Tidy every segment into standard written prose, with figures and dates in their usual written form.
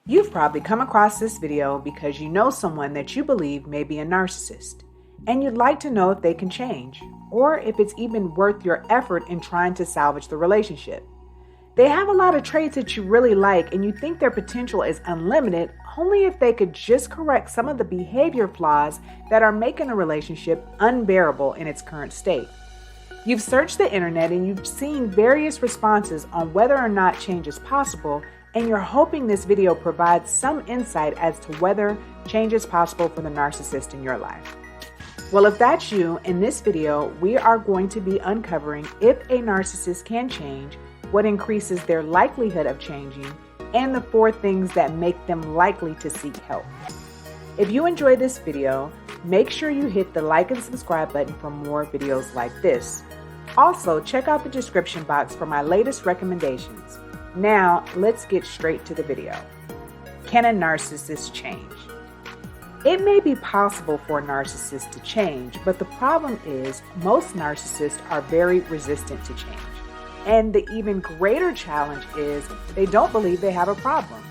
You've probably come across this video because you know someone that you believe may be a narcissist, and you'd like to know if they can change, or if it's even worth your effort in trying to salvage the relationship. They have a lot of traits that you really like, and you think their potential is unlimited only if they could just correct some of the behavior flaws that are making a relationship unbearable in its current state. You've searched the internet and you've seen various responses on whether or not change is possible, and you're hoping this video provides some insight as to whether change is possible for the narcissist in your life. Well, if that's you, in this video, we are going to be uncovering if a narcissist can change, what increases their likelihood of changing, and the 4 things that make them likely to seek help. If you enjoyed this video, make sure you hit the like and subscribe button for more videos like this. Also, check out the description box for my latest recommendations. Now, let's get straight to the video. Can a narcissist change? It may be possible for a narcissist to change, but the problem is most narcissists are very resistant to change. And the even greater challenge is they don't believe they have a problem.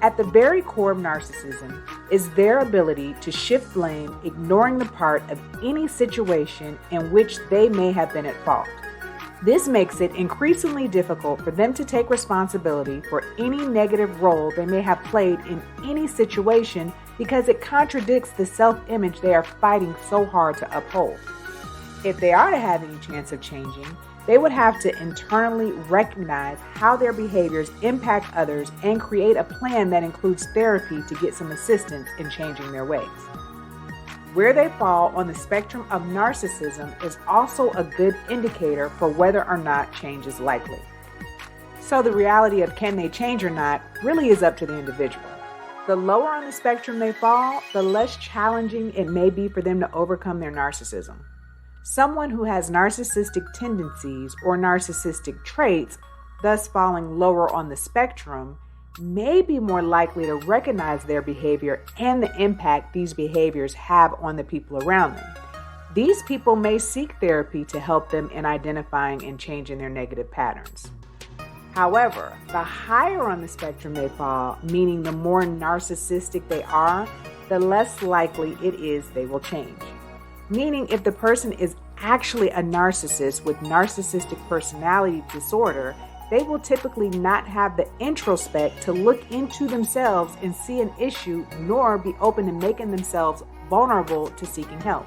At the very core of narcissism is their ability to shift blame, ignoring the part of any situation in which they may have been at fault. This makes it increasingly difficult for them to take responsibility for any negative role they may have played in any situation because it contradicts the self-image they are fighting so hard to uphold. If they are to have any chance of changing, they would have to internally recognize how their behaviors impact others and create a plan that includes therapy to get some assistance in changing their ways. Where they fall on the spectrum of narcissism is also a good indicator for whether or not change is likely. So the reality of can they change or not really is up to the individual. The lower on the spectrum they fall, the less challenging it may be for them to overcome their narcissism. Someone who has narcissistic tendencies or narcissistic traits, thus falling lower on the spectrum, may be more likely to recognize their behavior and the impact these behaviors have on the people around them. These people may seek therapy to help them in identifying and changing their negative patterns. However, the higher on the spectrum they fall, meaning the more narcissistic they are, the less likely it is they will change. Meaning if the person is actually a narcissist with narcissistic personality disorder, they will typically not have the introspect to look into themselves and see an issue, nor be open to making themselves vulnerable to seeking help.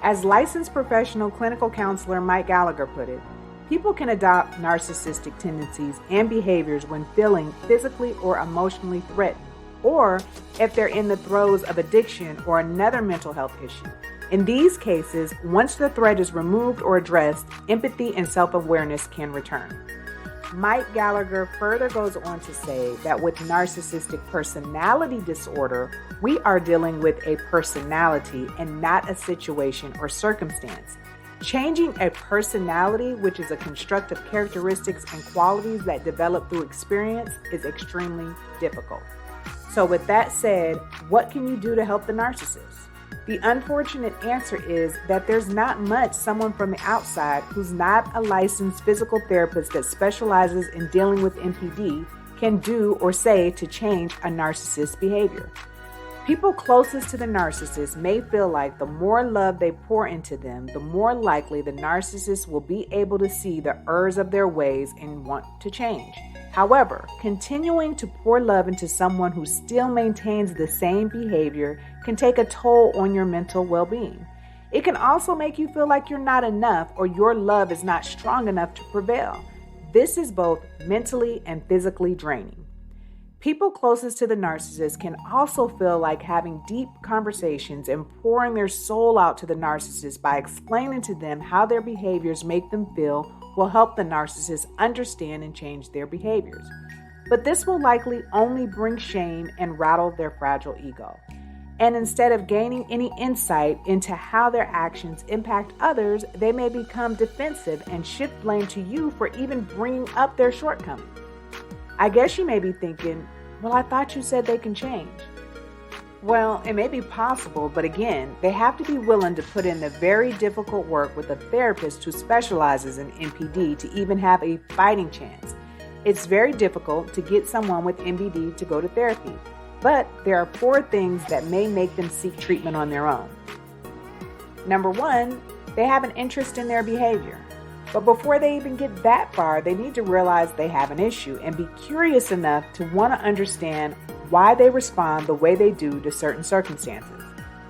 As licensed professional clinical counselor Mike Gallagher put it, people can adopt narcissistic tendencies and behaviors when feeling physically or emotionally threatened, or if they're in the throes of addiction or another mental health issue. In these cases, once the threat is removed or addressed, empathy and self-awareness can return. Mike Gallagher further goes on to say that with narcissistic personality disorder, we are dealing with a personality and not a situation or circumstance. Changing a personality, which is a construct of characteristics and qualities that develop through experience, is extremely difficult. So with that said, what can you do to help the narcissist? The unfortunate answer is that there's not much someone from the outside who's not a licensed physical therapist that specializes in dealing with NPD can do or say to change a narcissist's behavior. People closest to the narcissist may feel like the more love they pour into them, the more likely the narcissist will be able to see the errors of their ways and want to change. However, continuing to pour love into someone who still maintains the same behavior can take a toll on your mental well-being. It can also make you feel like you're not enough or your love is not strong enough to prevail. This is both mentally and physically draining. People closest to the narcissist can also feel like having deep conversations and pouring their soul out to the narcissist by explaining to them how their behaviors make them feel will help the narcissist understand and change their behaviors. But this will likely only bring shame and rattle their fragile ego. And instead of gaining any insight into how their actions impact others, they may become defensive and shift blame to you for even bringing up their shortcomings. I guess you may be thinking, well, I thought you said they can change. Well, it may be possible, but again, they have to be willing to put in the very difficult work with a therapist who specializes in NPD to even have a fighting chance. It's very difficult to get someone with MBD to go to therapy, but there are 4 things that may make them seek treatment on their own. Number 1, they have an interest in their behavior. But before they even get that far, they need to realize they have an issue and be curious enough to want to understand why they respond the way they do to certain circumstances,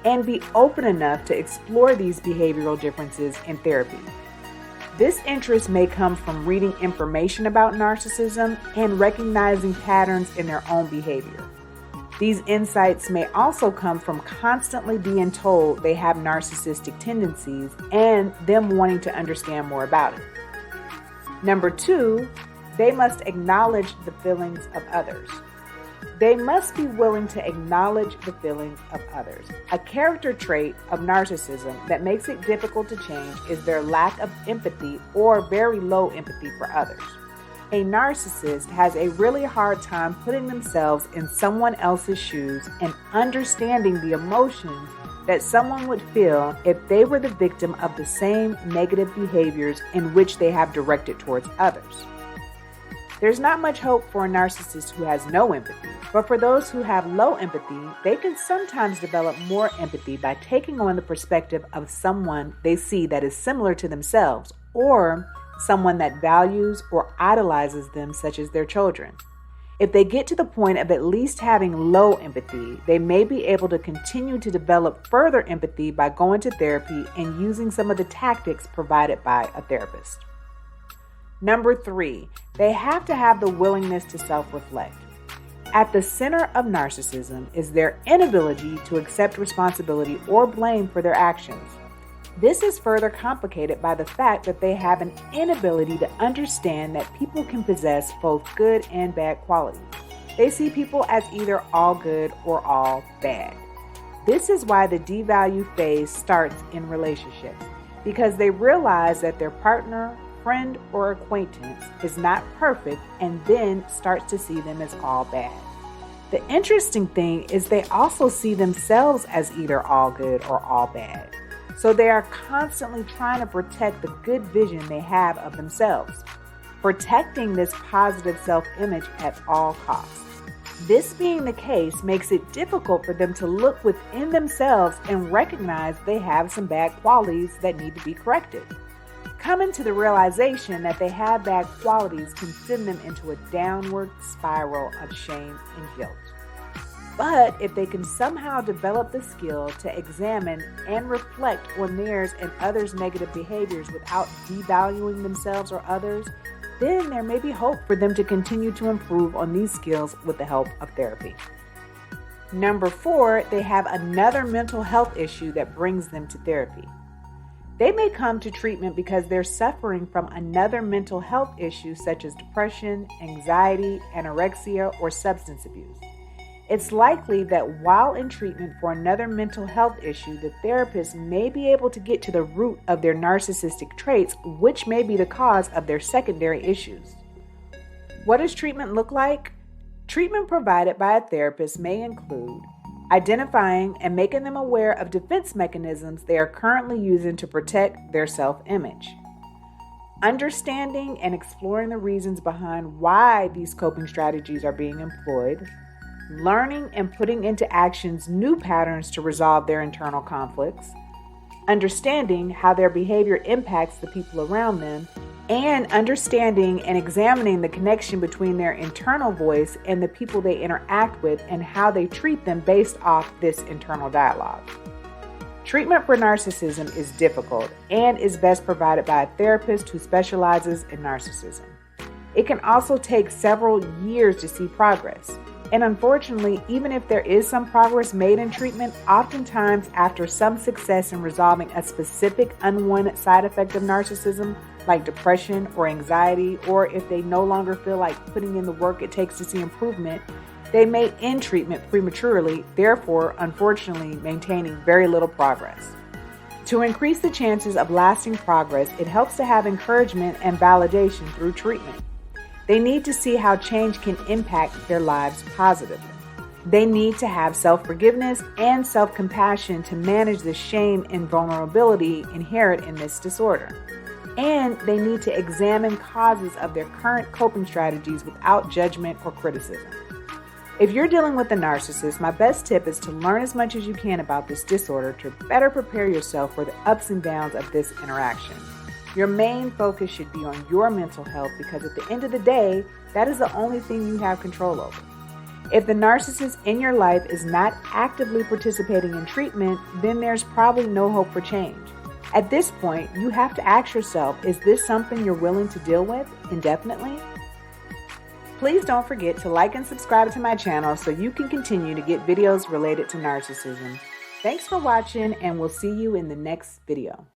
and be open enough to explore these behavioral differences in therapy. This interest may come from reading information about narcissism and recognizing patterns in their own behavior. These insights may also come from constantly being told they have narcissistic tendencies and them wanting to understand more about it. Number 2, they must acknowledge the feelings of others. They must be willing to acknowledge the feelings of others. A character trait of narcissism that makes it difficult to change is their lack of empathy or very low empathy for others. A narcissist has a really hard time putting themselves in someone else's shoes and understanding the emotions that someone would feel if they were the victim of the same negative behaviors in which they have directed towards others. There's not much hope for a narcissist who has no empathy, but for those who have low empathy, they can sometimes develop more empathy by taking on the perspective of someone they see that is similar to themselves, or someone that values or idolizes them, such as their children. If they get to the point of at least having low empathy, they may be able to continue to develop further empathy by going to therapy and using some of the tactics provided by a therapist. Number 3, they have to have the willingness to self-reflect. At the center of narcissism is their inability to accept responsibility or blame for their actions. This is further complicated by the fact that they have an inability to understand that people can possess both good and bad qualities. They see people as either all good or all bad. This is why the devalue phase starts in relationships, because they realize that their partner, friend, or acquaintance is not perfect and then starts to see them as all bad. The interesting thing is they also see themselves as either all good or all bad. So they are constantly trying to protect the good vision they have of themselves, protecting this positive self-image at all costs. This being the case makes it difficult for them to look within themselves and recognize they have some bad qualities that need to be corrected. Coming to the realization that they have bad qualities can send them into a downward spiral of shame and guilt. But if they can somehow develop the skill to examine and reflect on theirs and others' negative behaviors without devaluing themselves or others, then there may be hope for them to continue to improve on these skills with the help of therapy. Number 4, they have another mental health issue that brings them to therapy. They may come to treatment because they're suffering from another mental health issue such as depression, anxiety, anorexia, or substance abuse. It's likely that while in treatment for another mental health issue, the therapist may be able to get to the root of their narcissistic traits, which may be the cause of their secondary issues. What does treatment look like? Treatment provided by a therapist may include identifying and making them aware of defense mechanisms they are currently using to protect their self-image, understanding and exploring the reasons behind why these coping strategies are being employed, learning and putting into actions new patterns to resolve their internal conflicts, understanding how their behavior impacts the people around them, and understanding and examining the connection between their internal voice and the people they interact with and how they treat them based off this internal dialogue. Treatment for narcissism is difficult and is best provided by a therapist who specializes in narcissism. It can also take several years to see progress. And unfortunately, even if there is some progress made in treatment, oftentimes after some success in resolving a specific unwanted side effect of narcissism, like depression or anxiety, or if they no longer feel like putting in the work it takes to see improvement, they may end treatment prematurely, therefore, unfortunately, maintaining very little progress. To increase the chances of lasting progress, it helps to have encouragement and validation through treatment. They need to see how change can impact their lives positively. They need to have self-forgiveness and self-compassion to manage the shame and vulnerability inherent in this disorder. and they need to examine causes of their current coping strategies without judgment or criticism. If you're dealing with a narcissist, my best tip is to learn as much as you can about this disorder to better prepare yourself for the ups and downs of this interaction. Your main focus should be on your mental health because at the end of the day, that is the only thing you have control over. If the narcissist in your life is not actively participating in treatment, then there's probably no hope for change. At this point, you have to ask yourself, is this something you're willing to deal with indefinitely? Please don't forget to like and subscribe to my channel so you can continue to get videos related to narcissism. Thanks for watching, and we'll see you in the next video.